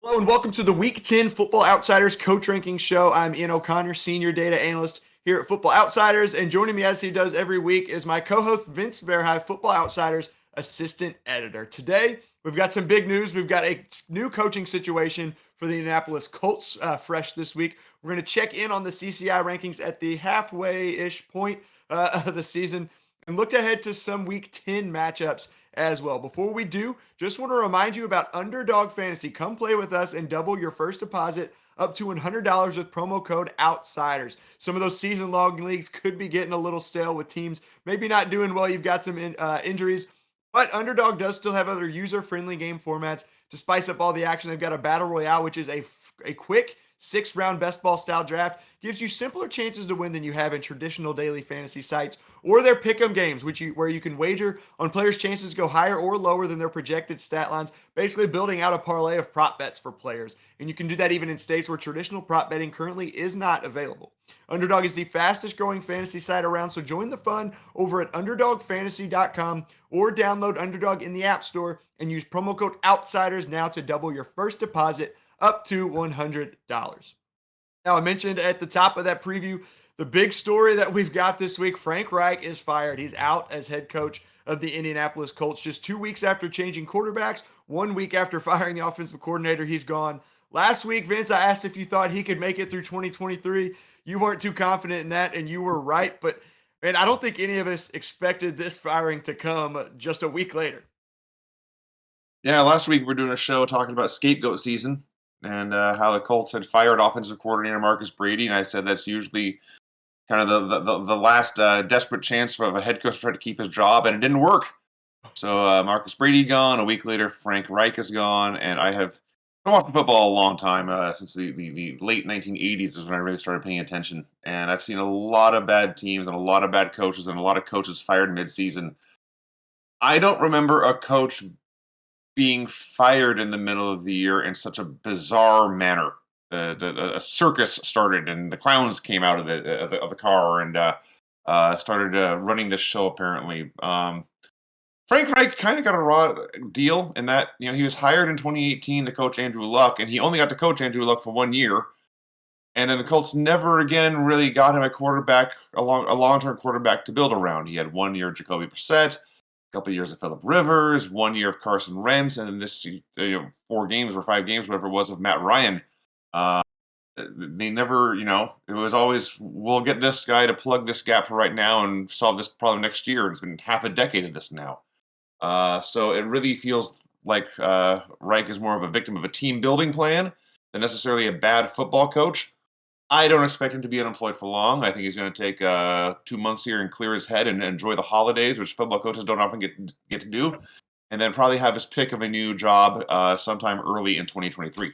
Hello and welcome to the Week 10 Football Outsiders Coach Rankings Show. I'm Ian O'Connor, Senior Data Analyst here at Football Outsiders, and joining me as he does every week is my co-host Vince Verhei, Football Outsiders Assistant Editor. Today, we've got some big news. We've got a new coaching situation for the Indianapolis Colts fresh this week. We're going to check in on the CCI rankings at the halfway-ish point of the season and look ahead to some Week 10 matchups as well. Before we do, just want to remind you about Underdog Fantasy. Come play with us and double your first deposit up to $100 with promo code OUTSIDERS. Some of those season-long leagues could be getting a little stale with teams maybe not doing well. You've got some injuries, but Underdog does still have other user-friendly game formats to spice up all the action. They've got a Battle Royale, which is a quick 6-round best ball style draft. Gives you simpler chances to win than you have in traditional daily fantasy sites, or their pick'em games, where you can wager on players' chances to go higher or lower than their projected stat lines, basically building out a parlay of prop bets for players. And you can do that even in states where traditional prop betting currently is not available. Underdog is the fastest growing fantasy site around, so join the fun over at underdogfantasy.com or download Underdog in the App Store and use promo code OUTSIDERS now to double your first deposit up to $100. Now, I mentioned at the top of that preview, the big story that we've got this week: Frank Reich is fired. He's out as head coach of the Indianapolis Colts just 2 weeks after changing quarterbacks. 1 week after firing the offensive coordinator, he's gone. Last week, Vince, I asked if you thought he could make it through 2023. You weren't too confident in that, and you were right. But, man, I don't think any of us expected this firing to come just a week later. Yeah, last week we were doing a show talking about scapegoat season and how the Colts had fired offensive coordinator Marcus Brady, and I said that's usually kind of the last desperate chance for a head coach to try to keep his job, and it didn't work. So Marcus Brady gone. A week later, Frank Reich is gone, and I have been watching football a long time, since the late 1980s is when I really started paying attention, and I've seen a lot of bad teams and a lot of bad coaches and a lot of coaches fired mid-season. I don't remember a coach being fired in the middle of the year in such a bizarre manner. A circus started, and the clowns came out of the car and started running this show. Apparently, Frank Reich kind of got a raw deal in that he was hired in 2018 to coach Andrew Luck, and he only got to coach Andrew Luck for 1 year, and then the Colts never again really got him a long-term quarterback to build around. He had 1 year of Jacoby Brissett, couple of years of Phillip Rivers, 1 year of Carson Wentz, and then this 4 games or 5 games, whatever it was, of Matt Ryan. They never, it was always, we'll get this guy to plug this gap for right now and solve this problem next year. And it's been half a decade of this now. So it really feels like Reich is more of a victim of a team building plan than necessarily a bad football coach. I don't expect him to be unemployed for long. I think he's going to take 2 months here and clear his head and enjoy the holidays, which football coaches don't often get to do, and then probably have his pick of a new job sometime early in 2023.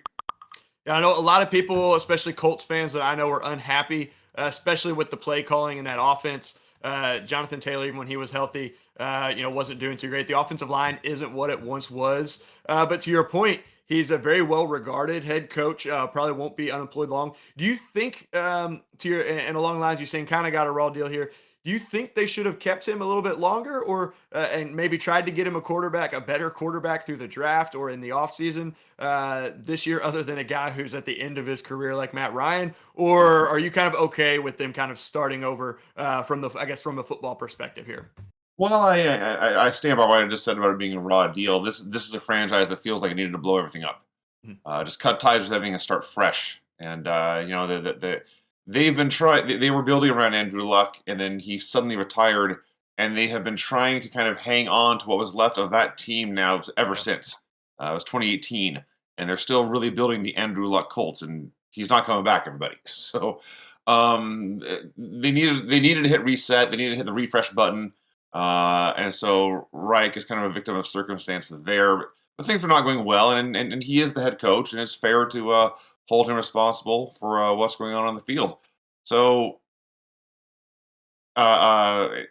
Yeah, I know a lot of people, especially Colts fans that I know, are unhappy, especially with the play calling in that offense. Jonathan Taylor, even when he was healthy, wasn't doing too great. The offensive line isn't what it once was. But to your point, he's a very well-regarded head coach. Probably won't be unemployed long. Do you think, and along the lines you're saying, kind of got a raw deal here, do you think they should have kept him a little bit longer, or and maybe tried to get him a better quarterback through the draft or in the offseason this year, other than a guy who's at the end of his career like Matt Ryan? Or are you kind of okay with them kind of starting over from a football perspective here? Well, I stand by what I just said about it being a raw deal. This is a franchise that feels like it needed to blow everything up. Just cut ties with everything and start fresh. And they've been trying. They were building around Andrew Luck, and then he suddenly retired, and they have been trying to kind of hang on to what was left of that team now ever since. It was 2018, and they're still really building the Andrew Luck Colts, and he's not coming back, everybody. So they needed to hit reset. They needed to hit the refresh button. And so Reich is kind of a victim of circumstance there. But things are not going well, and he is the head coach, and it's fair to hold him responsible for what's going on the field. So, the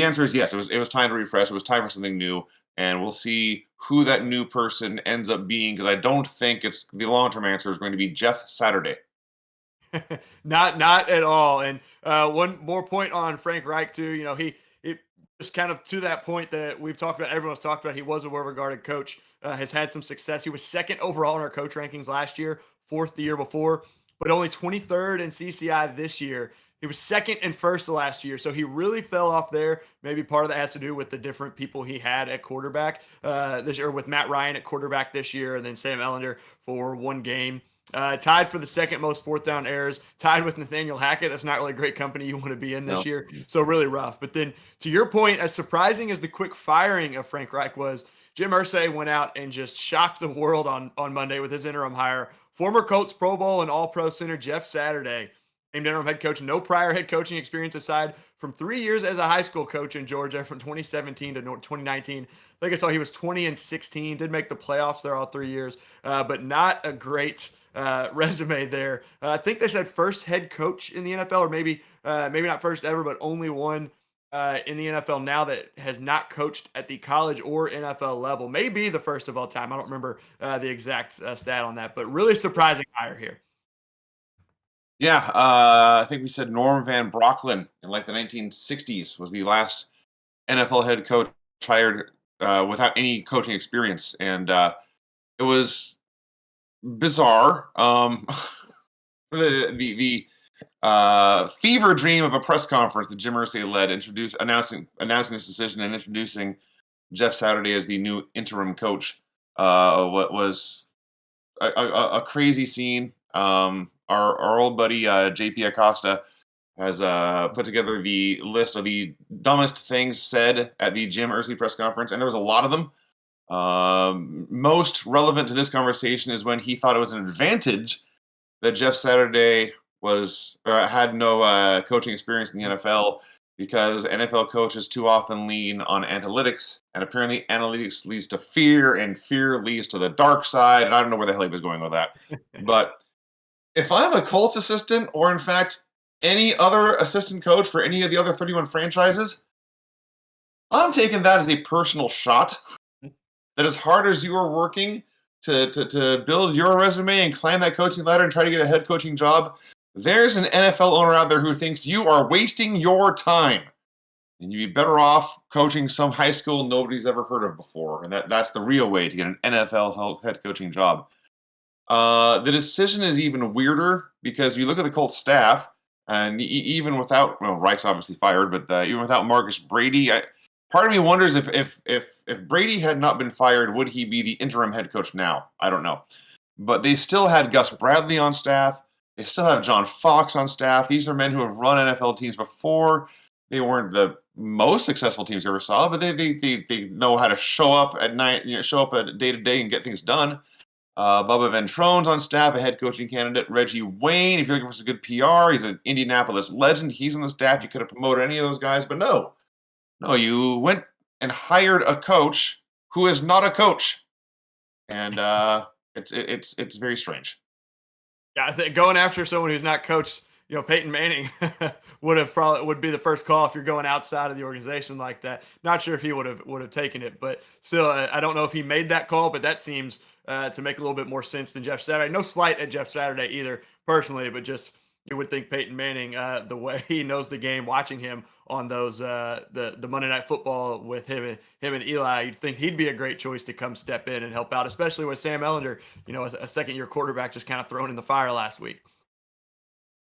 answer is yes. It was time to refresh. It was time for something new, and we'll see who that new person ends up being, because I don't think it's the long-term answer is going to be Jeff Saturday. Not at all. And one more point on Frank Reich too. He was kind of to that point that we've talked about. Everyone's talked about. He was a well-regarded coach has had some success. He was second overall in our coach rankings last year, fourth the year before, but only 23rd in CCI this year. He was second and first the last year, so he really fell off there. Maybe part of that has to do with the different people he had at quarterback this year, with Matt Ryan at quarterback this year, and then Sam Ellender for one game. Tied for the second most fourth down errors, tied with Nathaniel Hackett. That's not really a great company you want to be in this year. So really rough. But then to your point, as surprising as the quick firing of Frank Reich was, Jim Irsay went out and just shocked the world on Monday with his interim hire. Former Colts Pro Bowl and All-Pro center Jeff Saturday named interim head coach. No prior head coaching experience aside from 3 years as a high school coach in Georgia from 2017 to 2019. Like I saw, he was 20-16, did make the playoffs there all 3 years, but not a great resume there. I think they said first head coach in the NFL, or maybe not first ever, but only one in the NFL now that has not coached at the college or NFL level. Maybe the first of all time. I don't remember the exact stat on that, but really surprising hire here. Yeah, I think we said Norm Van Brocklin in like the 1960s was the last NFL head coach hired without any coaching experience, and it was bizarre. The fever dream of a press conference that Jim Irsay led, announcing this decision and introducing Jeff Saturday as the new interim coach, what was a crazy scene. Our old buddy JP Acosta has put together the list of the dumbest things said at the Jim Irsay press conference, and there was a lot of them. Most relevant to this conversation is when he thought it was an advantage that Jeff Saturday had no coaching experience in the NFL, because NFL coaches too often lean on analytics, and apparently analytics leads to fear, and fear leads to the dark side, and I don't know where the hell he was going with that. But if I'm a Colts assistant, or in fact any other assistant coach for any of the other 31 franchises, I'm taking that as a personal shot. That as hard as you are working to build your resume and climb that coaching ladder and try to get a head coaching job, there's an NFL owner out there who thinks you are wasting your time, and you'd be better off coaching some high school nobody's ever heard of before. And that's the real way to get an NFL head coaching job. The decision is even weirder because you look at the Colts staff, and even without, well, Reich's obviously fired, but even without Marcus Brady, part of me wonders if Brady had not been fired, would he be the interim head coach now? I don't know. But they still had Gus Bradley on staff. They still have John Fox on staff. These are men who have run NFL teams before. They weren't the most successful teams you ever saw, but they know how to show up at night, show up at day to day and get things done. Bubba Ventrone's on staff, a head coaching candidate. Reggie Wayne, if you're looking for some good PR, he's an Indianapolis legend. He's on the staff. You could have promoted any of those guys, but no, you went and hired a coach who is not a coach, and it's very strange. Yeah, I think going after someone who's not coached, Peyton Manning would be the first call if you're going outside of the organization like that. Not sure if he would have taken it, but still, I don't know if he made that call, but that seems to make a little bit more sense than Jeff Saturday. No slight at Jeff Saturday either, personally, but just you would think Peyton Manning, the way he knows the game, watching him on those the Monday Night Football with him and Eli, you'd think he'd be a great choice to come step in and help out, especially with Sam Ellender, a second-year quarterback just kind of thrown in the fire last week.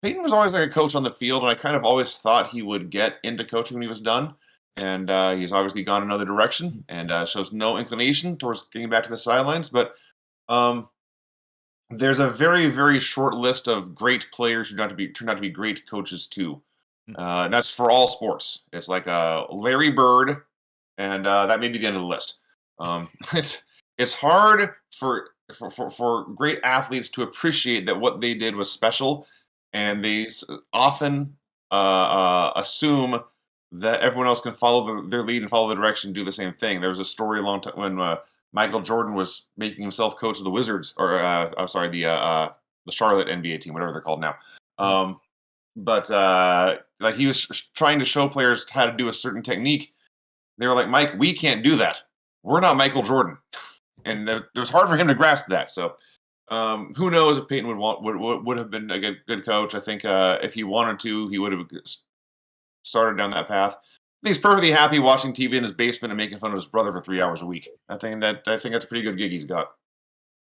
Peyton was always like a coach on the field, and I kind of always thought he would get into coaching when he was done. And he's obviously gone another direction and shows no inclination towards getting back to the sidelines. But there's a very, very short list of great players who turned out to be great coaches too. And that's for all sports. It's like Larry Bird, and that may be the end of the list. It's hard for great athletes to appreciate that what they did was special, and they often assume that everyone else can follow their lead and follow the direction and do the same thing. There was a story a long time when Michael Jordan was making himself coach of the Wizards, or I'm sorry, the Charlotte NBA team, whatever they're called now. But like he was trying to show players how to do a certain technique. They were like, Mike, we can't do that. We're not Michael Jordan. And it was hard for him to grasp that. So who knows if Peyton would have been a good coach. I think if he wanted to, he would have started down that path. he's perfectly happy watching TV in his basement and making fun of his brother for 3 hours a week. I think that's a pretty good gig he's got.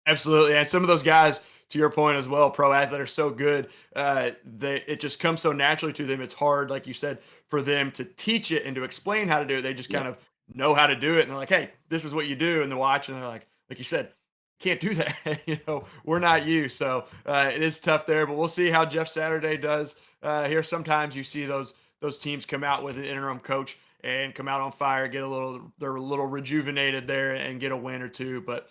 Absolutely, and some of those guys, to your point as well, pro athletes are so good, it just comes so naturally to them. It's hard, like you said, for them to teach it and to explain how to do it. They just Yeah. kind of know how to do it, and they're like, "Hey, this is what you do," and they watch, and they're like you said, "Can't do that." We're not you, so it is tough there. But we'll see how Jeff Saturday does here. Sometimes you see those teams come out with an interim coach and come out on fire, they're a little rejuvenated there and get a win or two. But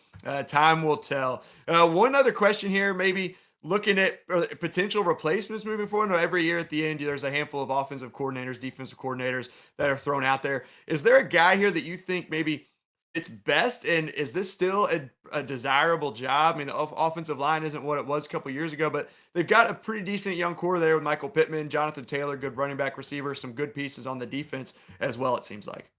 time will tell. One other question here, maybe looking at potential replacements moving forward. I know every year at the end, there's a handful of offensive coordinators, defensive coordinators that are thrown out there. Is there a guy here that you think maybe it's best? And is this still a desirable job? I mean, the offensive line isn't what it was a couple years ago, but they've got a pretty decent young core there with Michael Pittman, Jonathan Taylor, good running back receiver, some good pieces on the defense as well, it seems like.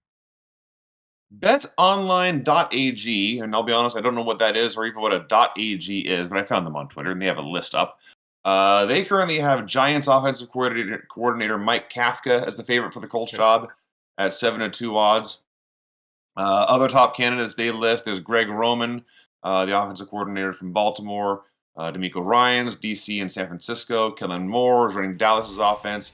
BetOnline.ag, and I'll be honest, I don't know what that is or even what a .ag is, but I found them on Twitter and they have a list up. They currently have Giants offensive coordinator Mike Kafka as the favorite for the Colts job at 7-2 odds. Other top candidates they list is Greg Roman, the offensive coordinator from Baltimore, D'Amico Ryans, DC and San Francisco, Kellen Moore is running Dallas's offense.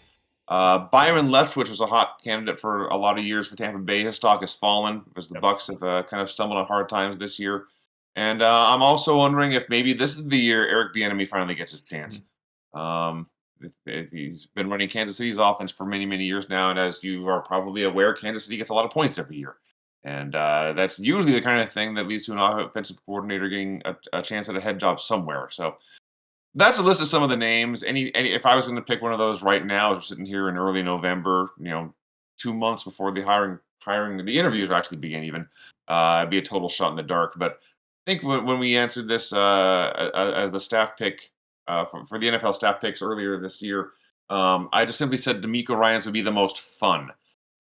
Byron Leftwich was a hot candidate for a lot of years for Tampa Bay. His stock has fallen because the Bucks have kind of stumbled on hard times this year. And I'm also wondering if maybe this is the year Eric Bieniemy finally gets his chance. He's been running Kansas City's offense for many, many years now, and as you are probably aware, Kansas City gets a lot of points every year. And that's usually the kind of thing that leads to an offensive coordinator getting a chance at a head job somewhere. So that's a list of some of the names. Any if I was going to pick one of those right now, as we're sitting here in early November, 2 months before the the interviews actually begin, even it'd be a total shot in the dark. But I think when we answered this as the staff pick for the NFL staff picks earlier this year, I just simply said D'Amico Ryans would be the most fun.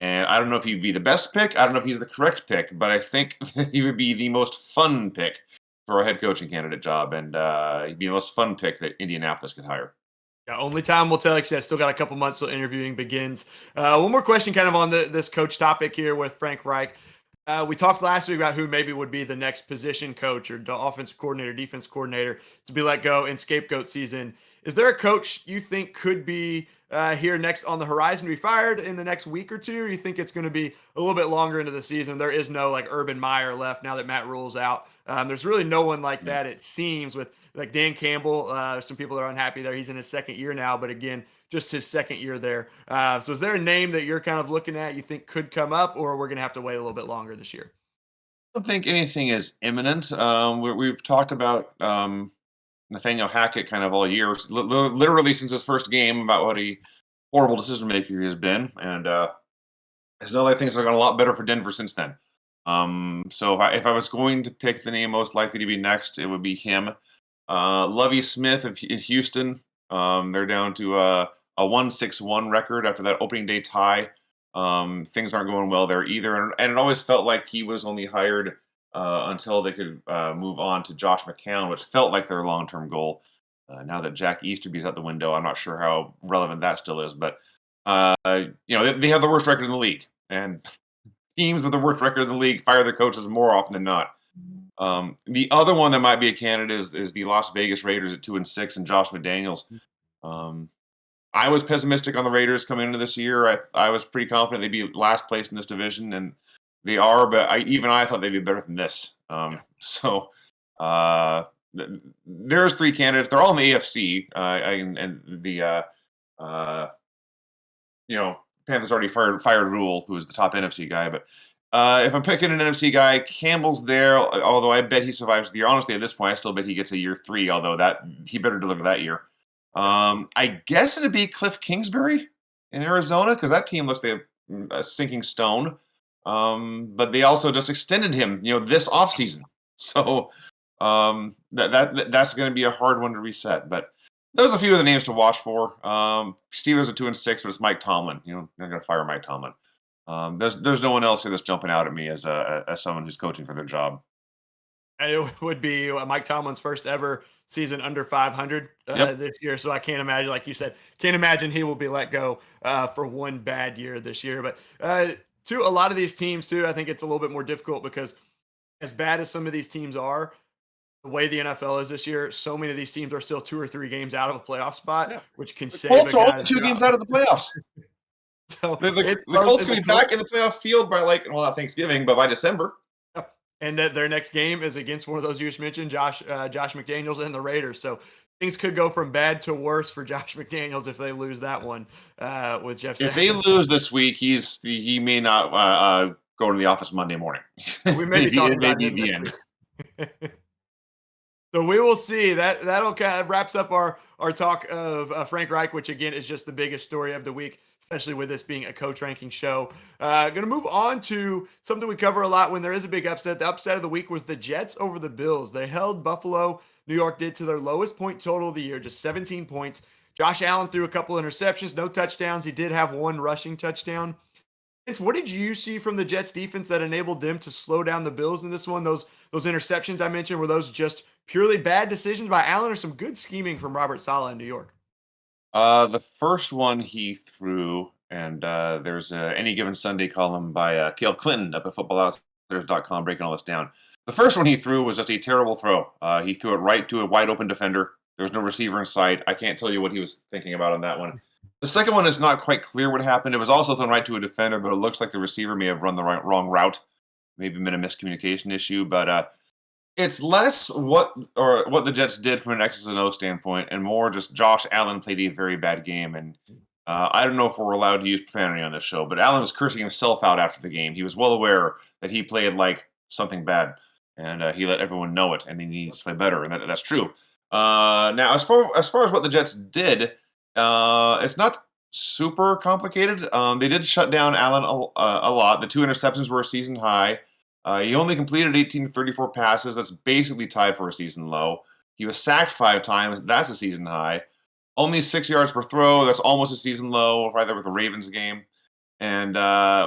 And I don't know if he'd be the best pick. I don't know if he's the correct pick, but I think he would be the most fun pick for a head coaching candidate job, and he'd be the most fun pick that Indianapolis could hire. Yeah, only time will tell. Like I said, still got a couple months till interviewing begins. One more question, kind of on this coach topic here with Frank Reich. We talked last week about who maybe would be the next position coach or the offensive coordinator, defense coordinator to be let go in scapegoat season. Is there a coach you think could be here next on the horizon to be fired in the next week or two? Or you think it's going to be a little bit longer into the season? There is no like Urban Meyer left now that Matt Rule's out. There's really no one like that, it seems, with like Dan Campbell. Some people are unhappy there. He's in his second year now, but again, just his second year there. So is there a name that you're kind of looking at you think could come up, or we're going to have to wait a little bit longer this year? I don't think anything is imminent. We've talked about Nathaniel Hackett kind of all year, literally since his first game, about what a horrible decision maker he has been, and there's no like things have gone a lot better for Denver since then. So if I was going to pick the name most likely to be next, it would be him. Lovie Smith in Houston. They're down to a 1-6-1 record after that opening day tie. Things aren't going well there either, and it always felt like he was only hired until they could move on to Josh McCown, which felt like their long-term goal. Now that Jack Easterby's out the window, I'm not sure how relevant that still is, but they have the worst record in the league, and teams with the worst record in the league fire their coaches more often than not. The other one that might be a candidate is the Las Vegas Raiders at 2-6 and Josh McDaniels. I was pessimistic on the Raiders coming into this year. I was pretty confident they'd be last place in this division, and they are. But I thought they'd be better than this. So there's three candidates. They're all in the AFC, and the Panthers already fired Rule, who is the top NFC guy. But if I'm picking an NFC guy, Campbell's there. Although I bet he survives the year. Honestly, at this point, I still bet he gets a year 3. Although that he better deliver that year. I guess it'd be Cliff Kingsbury in Arizona because that team looks like a sinking stone. But they also just extended him, this offseason. So that's going to be a hard one to reset. But those are a few of the names to watch for. Steelers are 2-6, but it's Mike Tomlin. They're going to fire Mike Tomlin. There's no one else here that's jumping out at me as someone who's coaching for their job. And it would be Mike Tomlin's first ever season under 500 Yep. this year. So I can't imagine, like you said, can't imagine he will be let go for one bad year this year. But to a lot of these teams too, I think it's a little bit more difficult because as bad as some of these teams are, the way the NFL is this year, so many of these teams are still 2 or 3 games out of a playoff spot, Yeah. which can The save a Colts are only guy's 2 games job. out of the playoffs. So The, it's the close. Colts And the can be back Colts, in the playoff field by not Thanksgiving, but by December. yep. And that their next game is against one of those you just mentioned, Josh McDaniels and the Raiders. So things could go from bad to worse for Josh McDaniels if they lose that one with Jeff If they Saturday. lose this week, he may not go to the office Monday morning. We may be Maybe talking it may about be him the next end. week. So we will see. That'll kind of wraps up our talk of Frank Reich, which again is just the biggest story of the week, especially with this being a coach ranking show. Going to move on to something we cover a lot when there is a big upset. The upset of the week was the Jets over the Bills. They held Buffalo. New York did to their lowest point total of the year, just 17 points. Josh Allen threw a couple interceptions, no touchdowns. He did have one rushing touchdown. Vince, what did you see from the Jets defense that enabled them to slow down the Bills in this one? Those interceptions I mentioned, were those just purely bad decisions by Allen or some good scheming from Robert Saleh in New York? The first one he threw, and there's Any Given Sunday column by Cale Clinton up at footballoutsiders.com breaking all this down. The first one he threw was just a terrible throw. He threw it right to a wide open defender. There was no receiver in sight. I can't tell you what he was thinking about on that one. The second one is not quite clear what happened. It was also thrown right to a defender, but it looks like the receiver may have run the wrong route. Maybe been a miscommunication issue, but it's less what the Jets did from an X's and O standpoint, and more just Josh Allen played a very bad game. And I don't know if we're allowed to use profanity on this show, but Allen was cursing himself out after the game. He was well aware that he played like something bad, and he let everyone know it, and he needs to play better, and that's true. Now, as far as what the Jets did, it's not super complicated. They did shut down Allen a lot. The 2 interceptions were a season high. He only completed 18 to 34 passes. That's basically tied for a season low. He was sacked 5 times. That's a season high. Only 6 yards per throw. That's almost a season low, right there with the Ravens game. And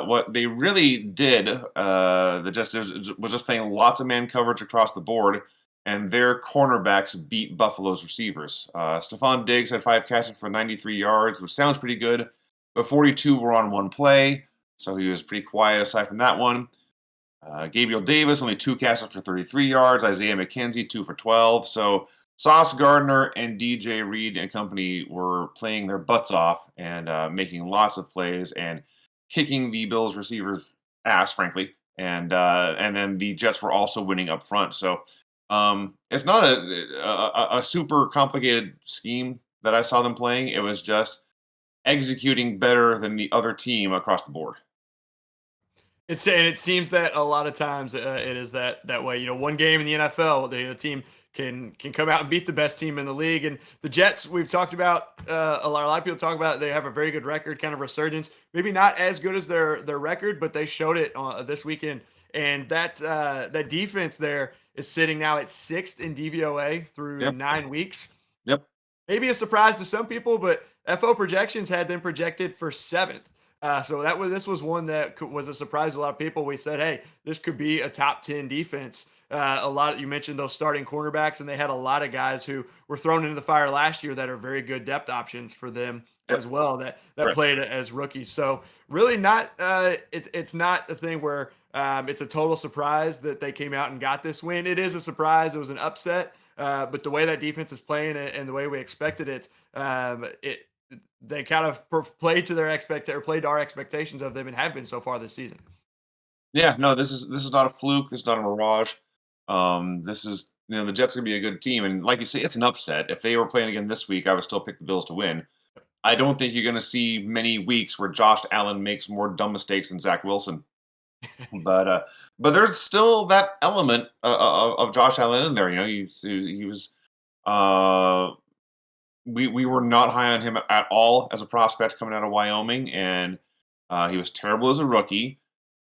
what they really did, the Jets was just playing lots of man coverage across the board, and their cornerbacks beat Buffalo's receivers. Stephon Diggs had 5 catches for 93 yards, which sounds pretty good, but 42 were on one play, so he was pretty quiet aside from that one. Gabriel Davis, only 2 catches for 33 yards. Isaiah McKenzie, 2 for 12. So Sauce Gardner and DJ Reed and company were playing their butts off and making lots of plays and kicking the Bills receivers' ass, frankly. And then the Jets were also winning up front. So it's not a super complicated scheme that I saw them playing. It was just executing better than the other team across the board. And it seems that a lot of times it is that way. You know, one game in the NFL, the team can come out and beat the best team in the league. And the Jets, we've talked about a lot of people talk about they have a very good record, kind of resurgence. Maybe not as good as their record, but they showed it this weekend. And that defense there is sitting now at sixth in DVOA through Yep. 9 weeks. Yep. Maybe a surprise to some people, but FO projections had them projected for seventh. So this was one that was a surprise to a lot of people. We said, hey, this could be a top 10 defense. You mentioned those starting cornerbacks, and they had a lot of guys who were thrown into the fire last year that are very good depth options for them Yep. as well. That Correct. played as rookies. So really not it's not a thing where it's a total surprise that they came out and got this win. It is a surprise. It was an upset. But the way that defense is playing and the way we expected it, they kind of played to played to our expectations of them and have been so far this season. Yeah, no, this is not a fluke. This is not a mirage. This is the Jets are gonna be a good team, and like you say, it's an upset. If they were playing again this week, I would still pick the Bills to win. I don't think you're gonna see many weeks where Josh Allen makes more dumb mistakes than Zach Wilson. But there's still that element of Josh Allen in there. He was. Uh, we were not high on him at all as a prospect coming out of Wyoming, and he was terrible as a rookie,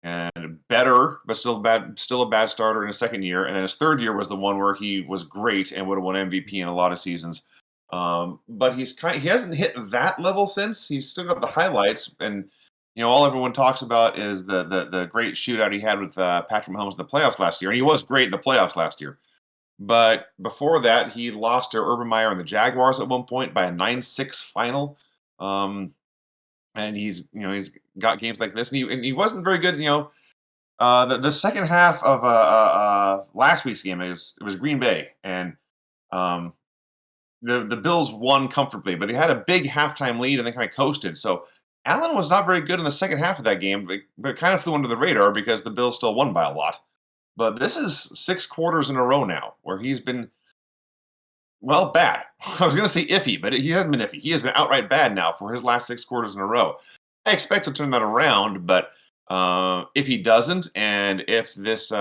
and better, but still a bad starter in his second year. And then his third year was the one where he was great and would have won MVP in a lot of seasons. But he hasn't hit that level since. He's still got the highlights, and all everyone talks about is the great shootout he had with Patrick Mahomes in the playoffs last year, and he was great in the playoffs last year. But before that, he lost to Urban Meyer and the Jaguars at one point by a 9-6 final. And he's got games like this, and he wasn't very good. The second half of last week's game, it was Green Bay, and um, the Bills won comfortably, but they had a big halftime lead and they kind of coasted. So Allen was not very good in the second half of that game, but it kind of flew under the radar because the Bills still won by a lot. But this is 6 quarters in a row now where he's been, well, bad. I was going to say iffy, but he hasn't been iffy. He has been outright bad now for his last 6 quarters in a row. I expect to turn that around, but if he doesn't, and if this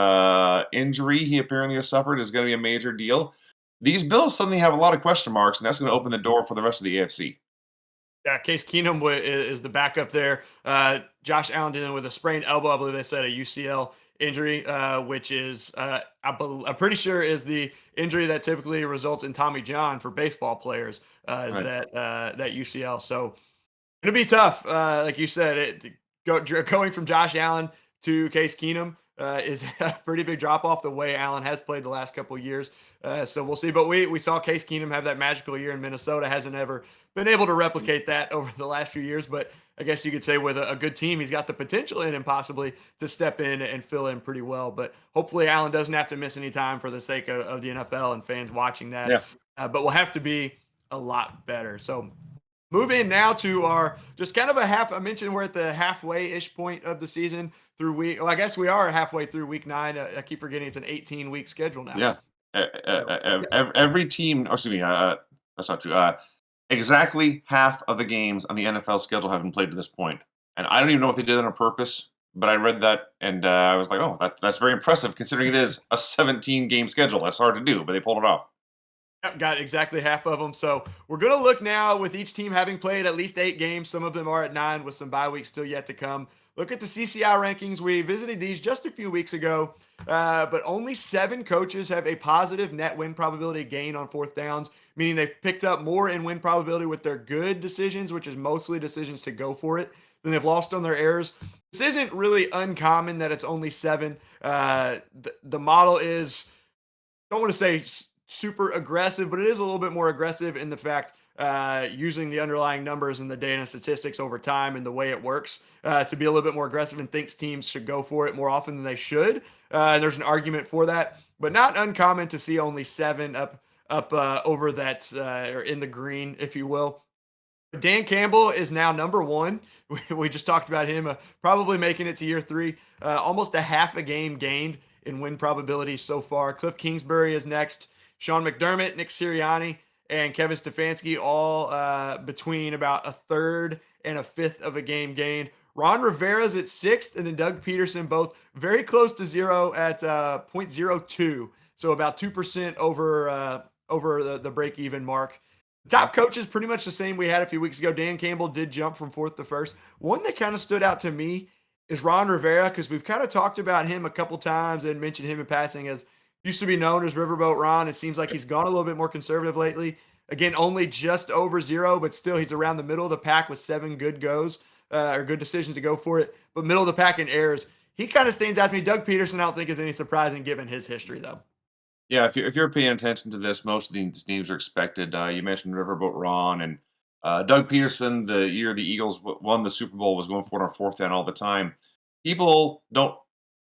injury he apparently has suffered is going to be a major deal, these Bills suddenly have a lot of question marks, and that's going to open the door for the rest of the AFC. Yeah, Case Keenum is the backup there. Josh Allen dealing with a sprained elbow. I believe they said a UCL injury, which is I'm pretty sure is the injury that typically results in Tommy John for baseball players. Is Right. that UCL? So it'll be tough. Like you said, going from Josh Allen to Case Keenum is a pretty big drop off the way Allen has played the last couple of years. So we'll see. But we saw Case Keenum have that magical year in Minnesota. Hasn't ever been able to replicate that over the last few years. But I guess you could say with a good team, he's got the potential in him possibly to step in and fill in pretty well. But hopefully Allen doesn't have to miss any time for the sake of the NFL and fans watching that. Yeah. But we'll have to be a lot better. So moving now to our just kind of a half. I mentioned we're at the halfway-ish point of the season through week. Well, I guess we are halfway through week 9. I keep forgetting it's an 18-week schedule now. Yeah. So, yeah. Every team, or excuse me, that's not true. Exactly half of the games on the NFL schedule have been played to this point, and I don't even know if they did that on purpose. But I read that, and I was like, "Oh, that's very impressive, considering it is a 17-game schedule. That's hard to do, but they pulled it off." Yep, got exactly half of them. So we're going to look now with each team having played at least 8 games. Some of them are at 9 with some bye weeks still yet to come. Look at the CCI rankings. We visited these just a few weeks ago, but only 7 coaches have a positive net win probability gain on 4th downs, meaning they've picked up more in win probability with their good decisions, which is mostly decisions to go for it, than they've lost on their errors. This isn't really uncommon that it's only 7. The model is, don't want to say super aggressive, but it is a little bit more aggressive in the fact using the underlying numbers and the data and statistics over time and the way it works to be a little bit more aggressive and thinks teams should go for it more often than they should. And there's an argument for that, but not uncommon to see only 7 up over that or in the green, if you will. Dan Campbell is now number 1. We just talked about him probably making it to year 3, almost a half a game gained in win probability so far. Cliff Kingsbury is next. Sean McDermott, Nick Sirianni, and Kevin Stefanski all between about a third and a fifth of a game gained. Ron Rivera's at 6th, and then Doug Peterson both very close to 0 at 0.02, so about 2% over the break-even mark. The top coach is pretty much the same we had a few weeks ago. Dan Campbell did jump from 4th to 1st. One that kind of stood out to me is Ron Rivera, because we've kind of talked about him a couple times and mentioned him in passing as used to be known as Riverboat Ron. It seems like he's gone a little bit more conservative lately. Again, only just over 0, but still he's around the middle of the pack with 7 good goes or good decisions to go for it. But middle of the pack in errors. He kind of stands out to me. Doug Peterson, I don't think is any surprising given his history, though. Yeah, if you're paying attention to this, most of these names are expected. You mentioned Riverboat Ron and Doug Peterson. The year the Eagles won the Super Bowl was going for it on 4th down all the time. People don't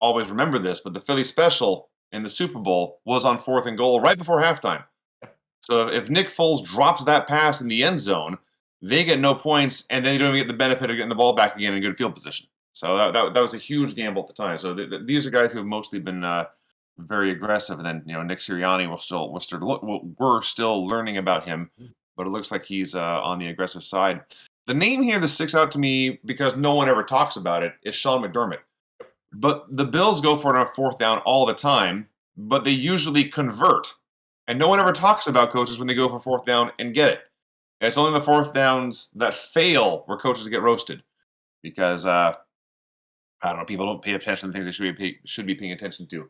always remember this, but the Philly special in the Super Bowl was on 4th and goal right before halftime. So if Nick Foles drops that pass in the end zone, they get no points, and they don't even get the benefit of getting the ball back again in good field position. So that was a huge gamble at the time. So these are guys who have mostly been very aggressive. And then Nick Sirianni we're still learning about him, but it looks like he's on the aggressive side. The name here that sticks out to me because no one ever talks about it is Sean McDermott. But the Bills go for it on 4th down all the time, but they usually convert. And no one ever talks about coaches when they go for 4th down and get it. It's only the 4th downs that fail where coaches get roasted because I don't know, people don't pay attention to things they should be paying attention to.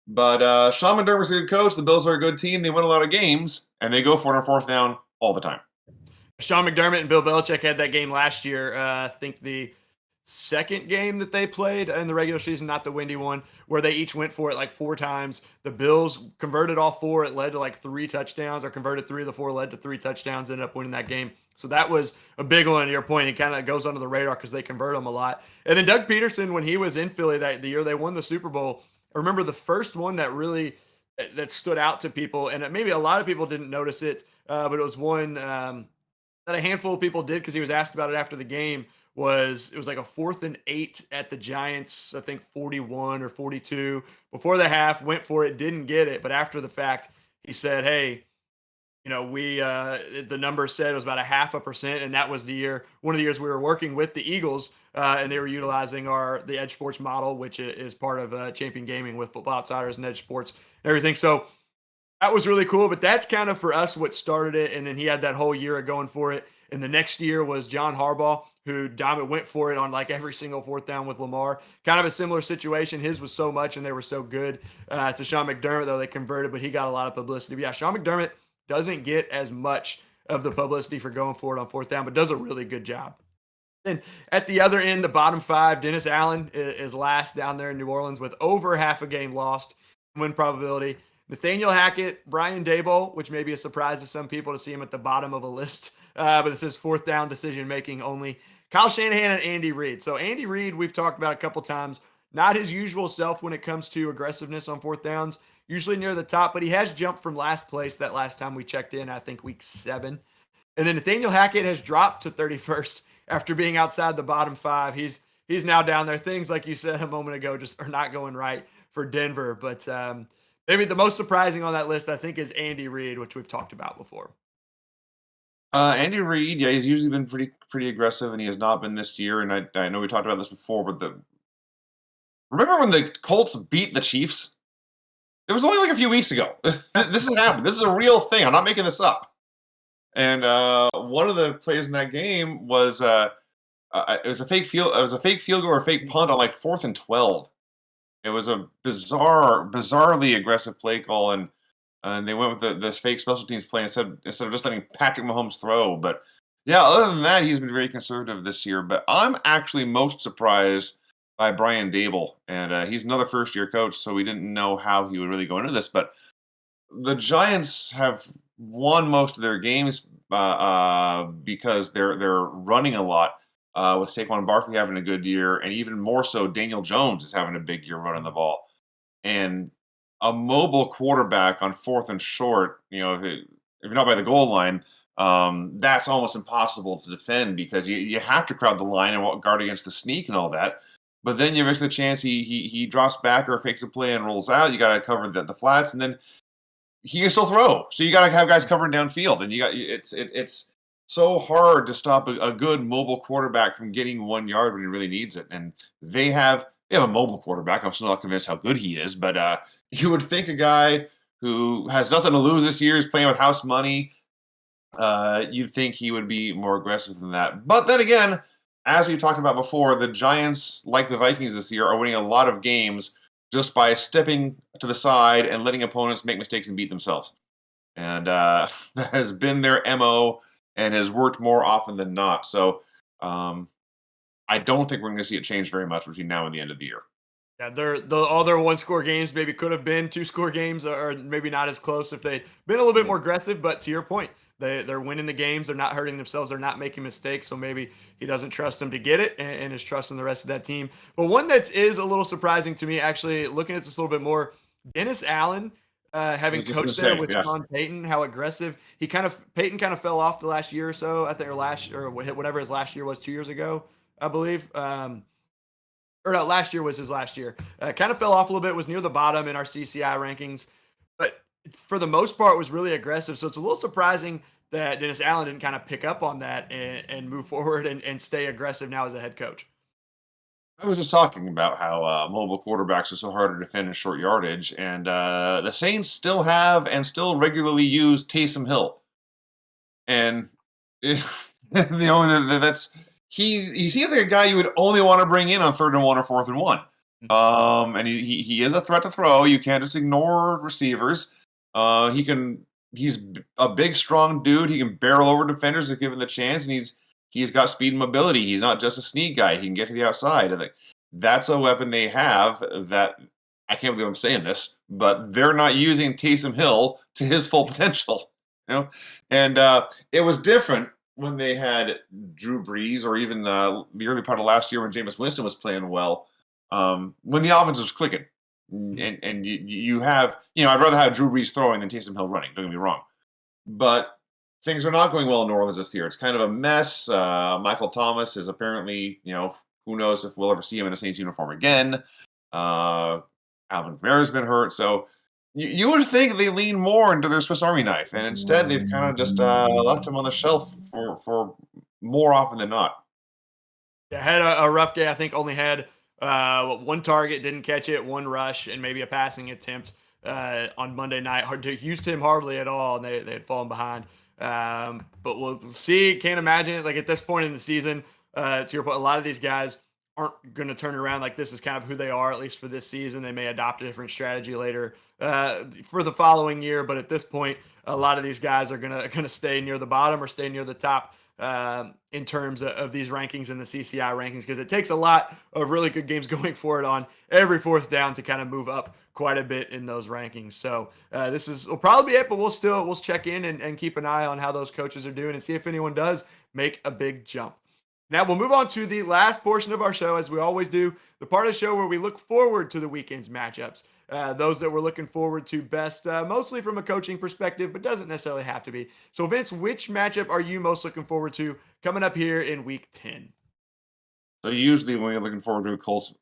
But Sean McDermott's a good coach. The Bills are a good team. They win a lot of games, and they go for it on 4th down all the time. Sean McDermott and Bill Belichick had that game last year. I think the second game that they played in the regular season, not the windy one, where they each went for it like 4 times. The Bills converted all 4. It led to like 3 touchdowns, or converted 3 of the 4, led to 3 touchdowns, ended up winning that game. So that was a big one. To your point, it kind of goes under the radar because they convert them a lot. And then Doug Peterson, when he was in Philly the year they won the Super Bowl, I remember the first one that stood out to people, and maybe a lot of people didn't notice it, but it was one that a handful of people did because he was asked about it after the game. It was like a 4th and 8 at the Giants, I think 41 or 42 before the half, went for it, didn't get it, but after the fact he said, hey, we the number said it was about a 0.5%, and that was one of the years we were working with the Eagles, and they were utilizing the Edge Sports model, which is part of Champion Gaming with Football Outsiders and Edge Sports and everything. So that was really cool, but that's kind of for us what started it. And then he had that whole year of going for it. And the next year was John Harbaugh, who went for it on like every single 4th down with Lamar. Kind of a similar situation. His was so much, and they were so good. To Sean McDermott, though, they converted, but he got a lot of publicity. But yeah, Sean McDermott doesn't get as much of the publicity for going for it on 4th down, but does a really good job. And at the other end, the bottom 5, Dennis Allen is last down there in New Orleans with over half a game lost win probability. Nathaniel Hackett, Brian Daboll, which may be a surprise to some people to see him at the bottom of a list, but it says 4th down decision making only. Kyle Shanahan and Andy Reid. So Andy Reid, we've talked about a couple times, not his usual self when it comes to aggressiveness on 4th downs, usually near the top, but he has jumped from last place that last time we checked in, I think week 7. And then Nathaniel Hackett has dropped to 31st after being outside the bottom 5. He's now down there. Things, like you said a moment ago, just are not going right for Denver. But maybe the most surprising on that list, I think, is Andy Reid, which we've talked about before. Andy Reid, yeah, he's usually been pretty aggressive, and he has not been this year. And I know we talked about this before, but remember when the Colts beat the Chiefs? It was only like a few weeks ago. This has happened. This is a real thing. I'm not making this up. And one of the plays in that game was it was a fake field. It was a fake field goal or a fake punt on like 4th and 12. It was a bizarrely aggressive play call, and they went with this fake special teams play instead of just letting Patrick Mahomes throw. But yeah, other than that, he's been very conservative this year. But I'm actually most surprised by Brian Daboll, and he's another first-year coach, so we didn't know how he would really go into this. But the Giants have won most of their games because they're running a lot. With Saquon Barkley having a good year, and even more so, Daniel Jones is having a big year running the ball. And a mobile quarterback on 4th and short, if you're not by the goal line, that's almost impossible to defend because you have to crowd the line and guard against the sneak and all that. But then you risk the chance he drops back or fakes a play and rolls out. You got to cover the flats, and then he can still throw. So you got to have guys covering downfield, and it's so hard to stop a good mobile quarterback from getting 1 yard when he really needs it. And they have a mobile quarterback. I'm still not convinced how good he is, but you would think a guy who has nothing to lose this year is playing with house money. You'd think he would be more aggressive than that. But then again, as we talked about before, the Giants, like the Vikings this year, are winning a lot of games just by stepping to the side and letting opponents make mistakes and beat themselves. And that has been their MO and has worked more often than not. So I don't think we're going to see it change very much between now and the end of the year. Yeah, all their 1-score games maybe could have been 2-score games, or maybe not as close if they'd been a little bit more aggressive. But to your point, they're winning the games. They're not hurting themselves. They're not making mistakes. So maybe he doesn't trust them to get it and is trusting the rest of that team. But one that is a little surprising to me, actually, looking at this a little bit more, Dennis Allen, having coached there with Sean Payton, how aggressive Payton kind of fell off the last year or so, I think, or whatever his last year was 2 years ago, I believe. Or no, last year was his last year. Kind of fell off a little bit, was near the bottom in our CCI rankings, but for the most part was really aggressive. So it's a little surprising that Dennis Allen didn't kind of pick up on that and move forward and stay aggressive now as a head coach. I was just talking about how mobile quarterbacks are so hard to defend in short yardage, and the Saints still have and still regularly use Taysom Hill. And that's he seems like a guy you would only want to bring in on 3rd and 1 or 4th and 1. And he is a threat to throw. You can't just ignore receivers. He's a big, strong dude. He can barrel over defenders if given the chance, and he's He's got speed and mobility. He's not just a sneak guy. He can get to the outside. And that's a weapon they have that I can't believe I'm saying this, but they're not using Taysom Hill to his full potential. And it was different when they had Drew Brees, or even the early part of last year when Jameis Winston was playing well, when the offense was clicking. And you have, I'd rather have Drew Brees throwing than Taysom Hill running. Don't get me wrong, but things are not going well in New Orleans this year. It's kind of a mess. Michael Thomas is apparently, who knows if we'll ever see him in a Saints uniform again. Alvin Kamara's been hurt, so you would think they lean more into their Swiss Army knife, and instead they've kind of just left him on the shelf for more often than not. Yeah, had a rough day. I think only had one target, didn't catch it, one rush, and maybe a passing attempt on Monday night. Hard to use him hardly at all, and they had fallen behind. But we'll see. Can't imagine it. Like at this point in the season, to your point, a lot of these guys aren't going to turn around. Like this is kind of who they are, at least for this season. They may adopt a different strategy later for the following year, but at this point, a lot of these guys are gonna stay near the bottom or stay near the top in terms of these rankings and the CCI rankings, because it takes a lot of really good games going for it on every fourth down to kind of move up quite a bit in those rankings. So will probably be it, but we'll check in and keep an eye on how those coaches are doing and see if anyone does make a big jump. Now we'll move on to the last portion of our show, as we always do, the part of the show where we look forward to the weekend's matchups. Those that we're looking forward to best, mostly from a coaching perspective, but doesn't necessarily have to be. So Vince, which matchup are you most looking forward to coming up here in week 10? So usually when you're looking forward to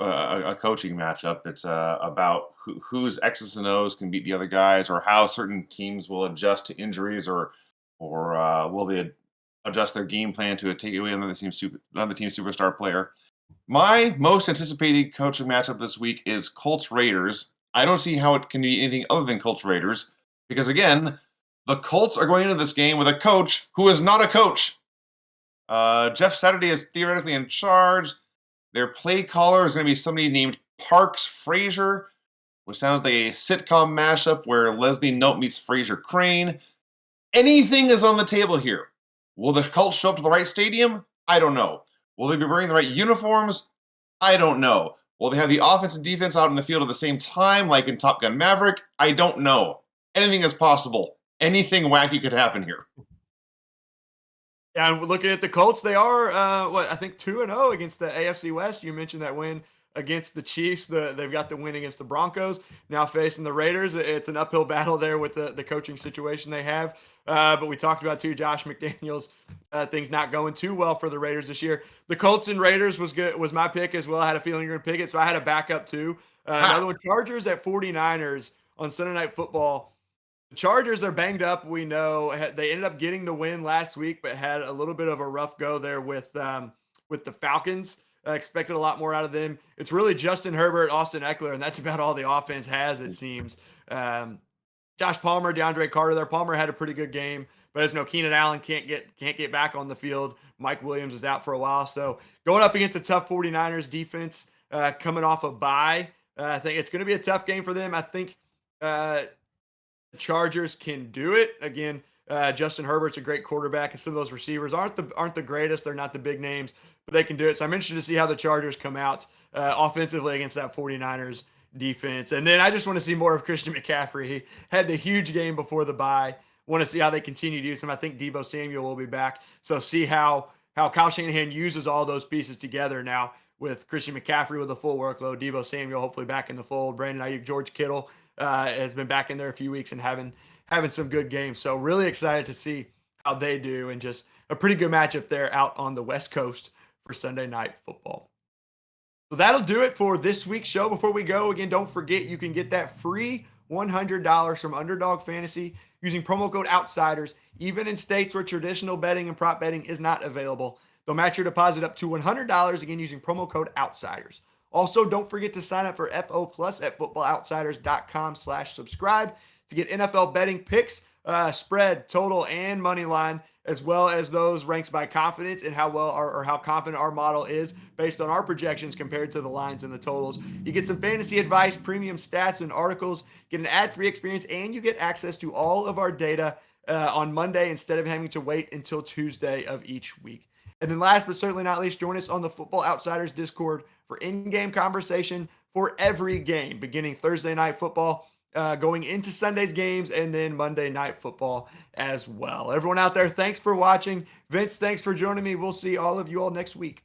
a coaching matchup, it's about whose X's and O's can beat the other guys, or how certain teams will adjust to injuries, or will they adjust their game plan to take away another team's superstar player. My most anticipated coaching matchup this week is Colts Raiders. I don't see how it can be anything other than Colts Raiders, because again, the Colts are going into this game with a coach who is not a coach. Jeff Saturday is theoretically in charge. Their play caller is going to be somebody named Parks Frazier, which sounds like a sitcom mashup where Leslie Knope meets Fraser Crane. Anything is on the table here. Will the Colts show up to the right stadium? I don't know. Will they be wearing the right uniforms? I don't know. Will they have the offense and defense out in the field at the same time, like in Top Gun Maverick? I don't know. Anything is possible. Anything wacky could happen here. Yeah, and looking at the Colts, they are I think 2-0 against the AFC West. You mentioned that win against the Chiefs. They've got the win against the Broncos. Now facing the Raiders, it's an uphill battle there with the coaching situation they have. But we talked about too, Josh McDaniels, things not going too well for the Raiders this year. The Colts and Raiders was my pick as well. I had a feeling you're gonna pick it, so I had a backup too. Another one, Chargers at 49ers on Sunday Night Football. The Chargers are banged up. We know they ended up getting the win last week, but had a little bit of a rough go there with the Falcons. Expected a lot more out of them. It's really Justin Herbert, Austin Eckler, and that's about all the offense has, it seems. Josh Palmer, DeAndre Carter there. Palmer had a pretty good game, but as you know, Keenan Allen can't get back on the field. Mike Williams is out for a while. So going up against a tough 49ers defense, coming off a bye, I think it's going to be a tough game for them. I think the Chargers can do it. Again, Justin Herbert's a great quarterback, and some of those receivers aren't the greatest. They're not the big names, but they can do it. So I'm interested to see how the Chargers come out offensively against that 49ers defense. And then I just want to see more of Christian McCaffrey. He had the huge game before the bye. Want to see how they continue to use him. I think Deebo Samuel will be back. So see how Kyle Shanahan uses all those pieces together now, with Christian McCaffrey with a full workload, Deebo Samuel hopefully back in the fold, Brandon Ayuk, George Kittle has been back in there a few weeks and having some good games. So really excited to see how they do, and just a pretty good matchup there out on the West Coast for Sunday Night Football. So that'll do it for this week's show. Before we go, again, don't forget you can get that free $100 from Underdog Fantasy using promo code OUTSIDERS, even in states where traditional betting and prop betting is not available. They'll match your deposit up to $100, again, using promo code OUTSIDERS. Also, don't forget to sign up for FO Plus at footballoutsiders.com/subscribe to get NFL betting picks, spread, total, and money line, as well as those ranked by confidence and how well or how confident our model is based on our projections compared to the lines and the totals. You get some fantasy advice, premium stats and articles, get an ad-free experience, and you get access to all of our data on Monday instead of having to wait until Tuesday of each week. And then last but certainly not least, join us on the Football Outsiders Discord for in-game conversation for every game, beginning Thursday night football, going into Sunday's games, and then Monday night football as well. Everyone out there, thanks for watching. Vince, thanks for joining me. We'll see all of you all next week.